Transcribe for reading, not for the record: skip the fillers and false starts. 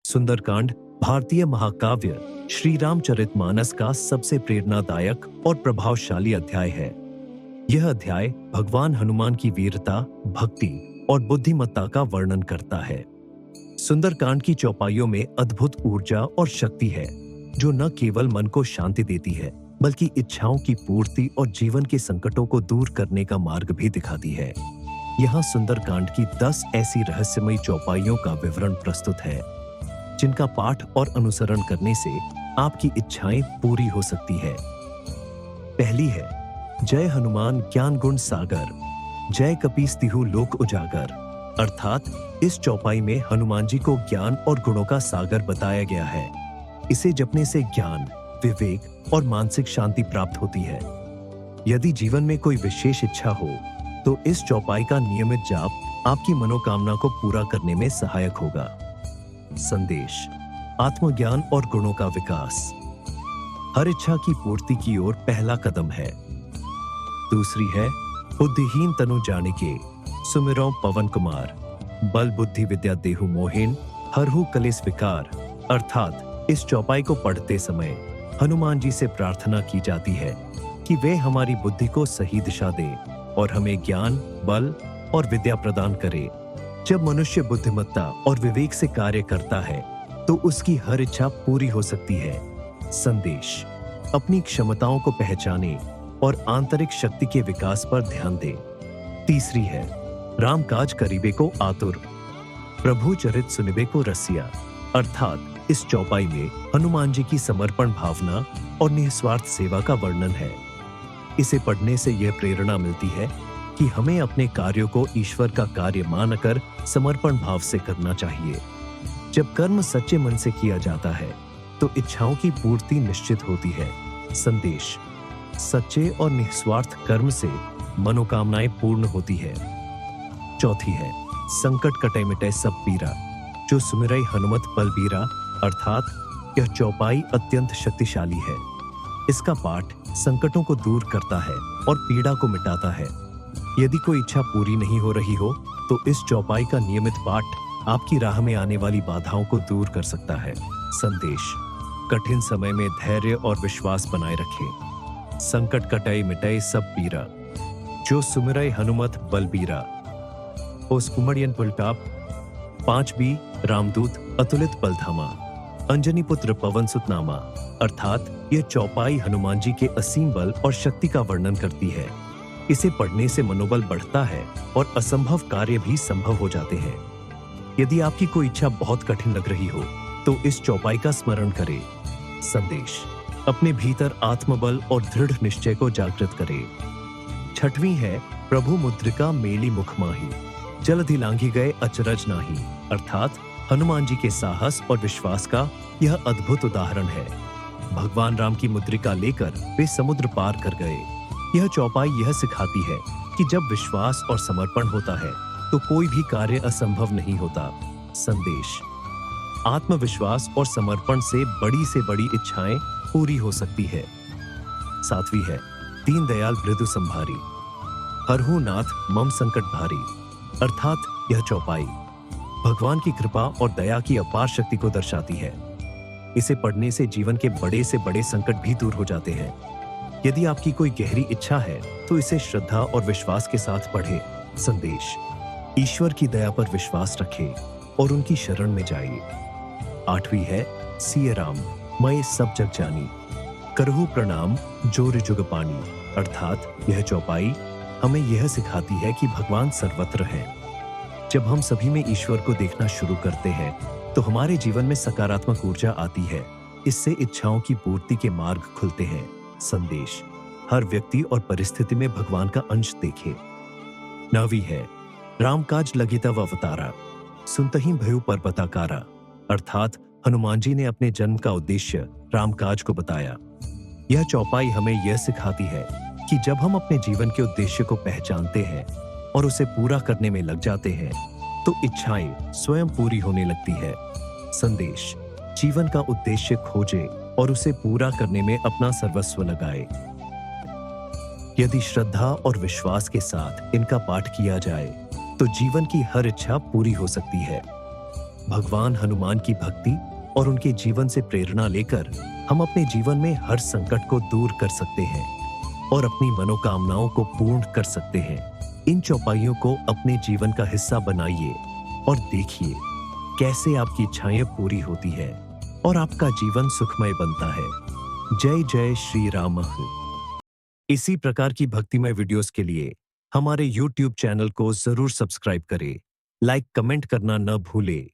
सुंदरकांड भारतीय महाकाव्य श्री रामचरितमानस का सबसे प्रेरणादायक और प्रभावशाली अध्याय है। यह अध्याय भगवान हनुमान की वीरता, भक्ति और बुद्धिमत्ता का वर्णन करता है। सुंदरकांड की चौपाइयों में अद्भुत ऊर्जा और शक्ति है, जो न केवल मन को शांति देती है, बल्कि इच्छाओं की पूर्ति और जीवन के संकटों को दूर करने का मार्ग भी दिखाती है। यहाँ सुंदरकांड की 10 ऐसी रहस्यमयी चौपाइयों का विवरण प्रस्तुत है, जिनका पाठ और अनुसरण करने से आपकी इच्छाएं पूरी हो सकती है। पहली है, जय हनुमान ज्ञान गुण सागर, जय कपीस तिहु लोक उजागर। अर्थात इस चौपाई में हनुमान जी को ज्ञान और गुणों का सागर बताया गया है। इसे जपने से ज्ञान, विवेक और मानसिक शांति प्राप्त होती है। यदि जीवन में कोई विशेष इच्छा हो, तो इस चौपाई का नियमित जाप आपकी मनोकामना को पूरा करने में सहायक होगा। संदेश, आत्मज्ञान और गुणों का विकास हर इच्छा की पूर्ति की ओर पहला कदम है। दूसरी है, बुद्धिहीन तनु जानिके, सुमिरौ पवन कुमार, बल बुद्धि विद्या देहु मोहिन, हरहु कलेस विकार। अर्थात इस चौपाई को पढ़ते समय हनुमान जी से प्रार्थना की जाती है कि वे हमारी बुद्धि को सही दिशा दे और हमें ज्ञान, बल और विद्या प्रदान करे। जब मनुष्य बुद्धिमत्ता और विवेक से कार्य करता है, तो उसकी हर इच्छा पूरी हो सकती है। संदेश, अपनी क्षमताओं को पहचाने और आंतरिक शक्ति के विकास पर ध्यान दें। तीसरी है, राम काज करीबे को आतुर, प्रभु चरित सुनिबे को रसिया। अर्थात इस चौपाई में हनुमान जी की समर्पण भावना और निस्वार्थ सेवा का वर्णन है। इसे पढ़ने से यह प्रेरणा मिलती है कि हमें अपने कार्यों को ईश्वर का कार्य मानकर समर्पण भाव से करना चाहिए। जब कर्म सच्चे मन से किया जाता है, तो इच्छाओं की पूर्ति निश्चित होती है। संदेश, सच्चे और निस्वार्थ कर्म से मनोकामनाएं पूर्ण होती है। चौथी है, संकट कटे मिटे सब पीरा, जो सुमिरै हनुमत बलबीरा। अर्थात यह चौपाई अत्यंत शक्तिशाली है। इसका पाठ संकटों को दूर करता है और पीड़ा को मिटाता है। यदि कोई इच्छा पूरी नहीं हो रही हो, तो इस चौपाई का नियमित पाठ आपकी राह में आने वाली बाधाओं को दूर कर सकता है। संदेश, कठिन समय में धैर्य और विश्वास बनाए रखें। संकट कटै मिटै सब पीरा, जो सुमिरै हनुमत बलबीरा। ओस उमड़ियन पुलटाप 5B रामदूत अतुलित बलधामा, अंजनी पुत्र पवन सुत नामा। अर्थात यह चौपाई हनुमान जी के असीम बल और शक्ति का वर्णन करती है। इसे पढ़ने से मनोबल बढ़ता है और असंभव कार्य भी संभव हो जाते हैं। यदि आपकी कोई इच्छा बहुत कठिन लग रही हो, तो इस चौपाई का स्मरण करें। संदेश, अपने भीतर आत्मबल और दृढ़ निश्चय को जागृत करें। छठवीं है, प्रभु मुद्रिका मेली मुख माही, जलधि लांघी गए अचरज नाही। अर्थात हनुमान जी के साहस और विश्वास का यह अद्भुत उदाहरण है। भगवान राम की मुद्रिका लेकर वे समुद्र पार कर गए। यह चौपाई यह सिखाती है कि जब विश्वास और समर्पण होता है, तो कोई भी कार्य असंभव नहीं होता। संदेश, आत्मविश्वास और समर्पण से बड़ी इच्छाएं पूरी हो सकती है। सातवीं है, दीन दयाल मृदु संभारी, हरहु नाथ मम संकट भारी। अर्थात यह चौपाई भगवान की कृपा और दया की अपार शक्ति को दर्शाती है। इसे पढ़ने से जीवन के बड़े से बड़े संकट भी दूर हो जाते हैं। यदि आपकी कोई गहरी इच्छा है, तो इसे श्रद्धा और विश्वास के साथ पढ़ें। संदेश, ईश्वर की दया पर विश्वास रखें और उनकी शरण में जाइए। आठवीं है, सिय राम मैं सब जग जानी, करहु प्रणाम जोर जुग पानी। अर्थात यह चौपाई हमें यह सिखाती है कि भगवान सर्वत्र है। जब हम सभी में ईश्वर को देखना शुरू करते हैं, तो हमारे जीवन में सकारात्मक ऊर्जा आती है। इससे इच्छाओं की पूर्ति के मार्ग खुलते हैं। संदेश, हर व्यक्ति और परिस्थिति में भगवान का अंश देखे। 9वीं है, रामकाज लगी तव अवतारा, सुनतहि भयउ पर्वताकारा। अर्थात हनुमान जी ने अपने जन्म का उद्देश्य रामकाज को बताया। यह चौपाई हमें यह सिखाती है कि जब हम अपने जीवन के उद्देश्य को पहचानते हैं और उसे पूरा करने में लग जाते हैं, तो इच्छाएं स्वयं पूरी होने लगती है। संदेश, जीवन का उद्देश्य खोजे और उसे पूरा करने में अपना सर्वस्व लगाए। यदि श्रद्धा और विश्वास के साथ इनका पाठ किया जाए, तो जीवन की हर इच्छा पूरी हो सकती है। भगवान हनुमान की भक्ति और उनके जीवन से प्रेरणा लेकर हम अपने जीवन में हर संकट को दूर कर सकते हैं और अपनी मनोकामनाओं को पूर्ण कर सकते हैं। इन चौपाइयों को अपने जीवन का हिस्सा बनाइए और देखिए कैसे आपकी इच्छाएं पूरी होती है और आपका जीवन सुखमय बनता है। जय जय श्री राम। इसी प्रकार की भक्तिमय वीडियोस के लिए हमारे YouTube चैनल को जरूर सब्सक्राइब करें, लाइक कमेंट करना न भूलें।